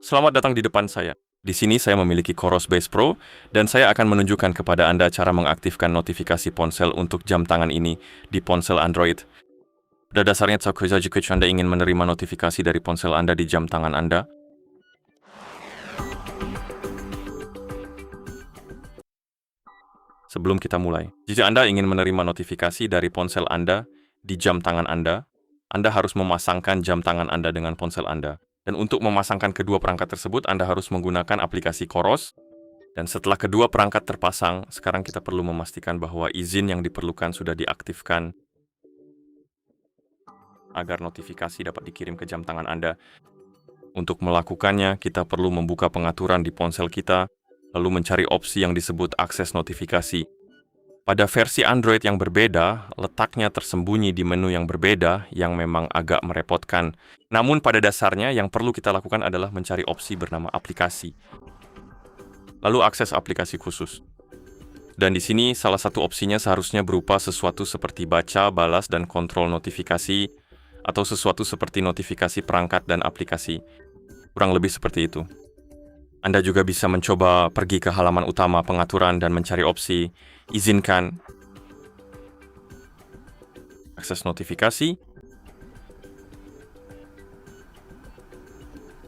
Selamat datang di depan saya. Di sini saya memiliki Coros Base Pro, dan saya akan menunjukkan kepada Anda cara mengaktifkan notifikasi ponsel untuk jam tangan ini di ponsel Android. Pada dasarnya, jika Anda ingin menerima notifikasi dari ponsel Anda di jam tangan Anda, sebelum kita mulai, jika Anda ingin menerima notifikasi dari ponsel Anda di jam tangan Anda harus memasangkan jam tangan Anda dengan ponsel Anda. Dan untuk memasangkan kedua perangkat tersebut, Anda harus menggunakan aplikasi Coros. Dan setelah kedua perangkat terpasang, sekarang kita perlu memastikan bahwa izin yang diperlukan sudah diaktifkan agar notifikasi dapat dikirim ke jam tangan Anda. Untuk melakukannya, kita perlu membuka pengaturan di ponsel kita, lalu mencari opsi yang disebut akses notifikasi. Pada versi Android yang berbeda, letaknya tersembunyi di menu yang berbeda yang memang agak merepotkan. Namun pada dasarnya yang perlu kita lakukan adalah mencari opsi bernama aplikasi. Lalu akses aplikasi khusus. Dan di sini salah satu opsinya seharusnya berupa sesuatu seperti baca, balas, dan kontrol notifikasi, atau sesuatu seperti notifikasi perangkat dan aplikasi. Kurang lebih seperti itu. Anda juga bisa mencoba pergi ke halaman utama pengaturan dan mencari opsi izinkan akses notifikasi.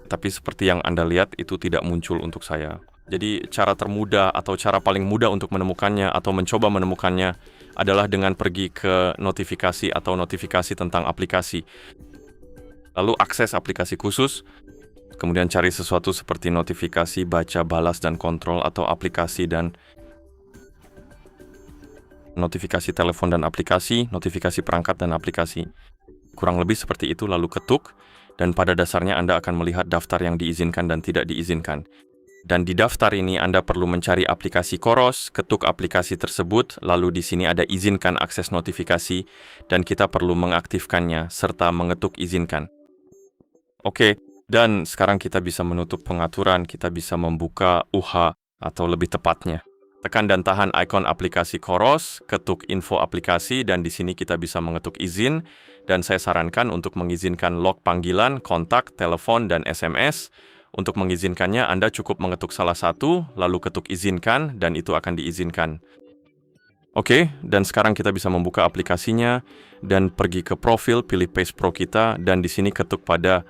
Tapi seperti yang Anda lihat, itu tidak muncul untuk saya. Jadi cara termudah atau cara paling mudah untuk menemukannya atau mencoba menemukannya adalah dengan pergi ke notifikasi atau notifikasi tentang aplikasi. Lalu akses aplikasi khusus. Kemudian cari sesuatu seperti notifikasi, baca, balas, dan kontrol, atau aplikasi dan notifikasi telepon dan aplikasi, notifikasi perangkat dan aplikasi. Kurang lebih seperti itu, lalu ketuk, dan pada dasarnya Anda akan melihat daftar yang diizinkan dan tidak diizinkan. Dan di daftar ini Anda perlu mencari aplikasi Coros, ketuk aplikasi tersebut, lalu di sini ada izinkan akses notifikasi, dan kita perlu mengaktifkannya, serta mengetuk izinkan. Oke. Dan sekarang kita bisa menutup pengaturan, kita bisa membuka UH atau lebih tepatnya. Tekan dan tahan ikon aplikasi Coros, ketuk info aplikasi, dan di sini kita bisa mengetuk izin. Dan saya sarankan untuk mengizinkan log panggilan, kontak, telepon, dan SMS. Untuk mengizinkannya, Anda cukup mengetuk salah satu, lalu ketuk izinkan, dan itu akan diizinkan. Oke, dan sekarang kita bisa membuka aplikasinya, dan pergi ke profil, pilih Base Pro kita, dan di sini ketuk pada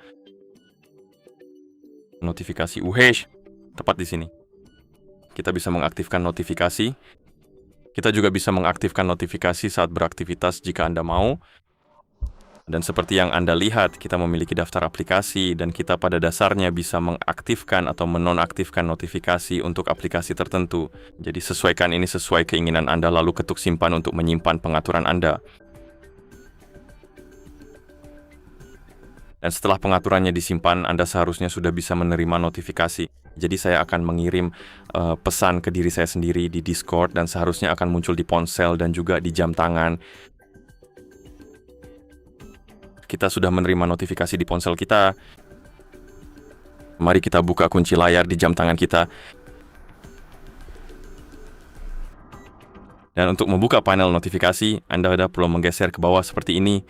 notifikasi UH, tepat di sini. Kita bisa mengaktifkan notifikasi. Kita juga bisa mengaktifkan notifikasi saat beraktivitas jika Anda mau. Dan seperti yang Anda lihat, kita memiliki daftar aplikasi dan kita pada dasarnya bisa mengaktifkan atau menonaktifkan notifikasi untuk aplikasi tertentu. Jadi sesuaikan ini sesuai keinginan Anda, lalu ketuk simpan untuk menyimpan pengaturan Anda. Dan setelah pengaturannya disimpan, Anda seharusnya sudah bisa menerima notifikasi. Jadi saya akan mengirim pesan ke diri saya sendiri di Discord dan seharusnya akan muncul di ponsel dan juga di jam tangan. Kita sudah menerima notifikasi di ponsel kita. Mari kita buka kunci layar di jam tangan kita. Dan untuk membuka panel notifikasi, Anda perlu menggeser ke bawah seperti ini.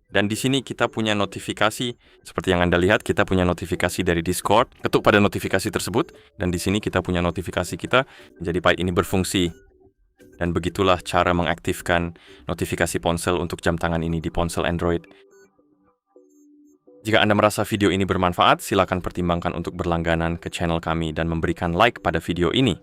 Dan di sini kita punya notifikasi, seperti yang Anda lihat, kita punya notifikasi dari Discord. Ketuk pada notifikasi tersebut, dan di sini kita punya notifikasi kita. Jadi Pi ini berfungsi. Dan begitulah cara mengaktifkan notifikasi ponsel untuk jam tangan ini di ponsel Android. Jika Anda merasa video ini bermanfaat, silakan pertimbangkan untuk berlangganan ke channel kami dan memberikan like pada video ini.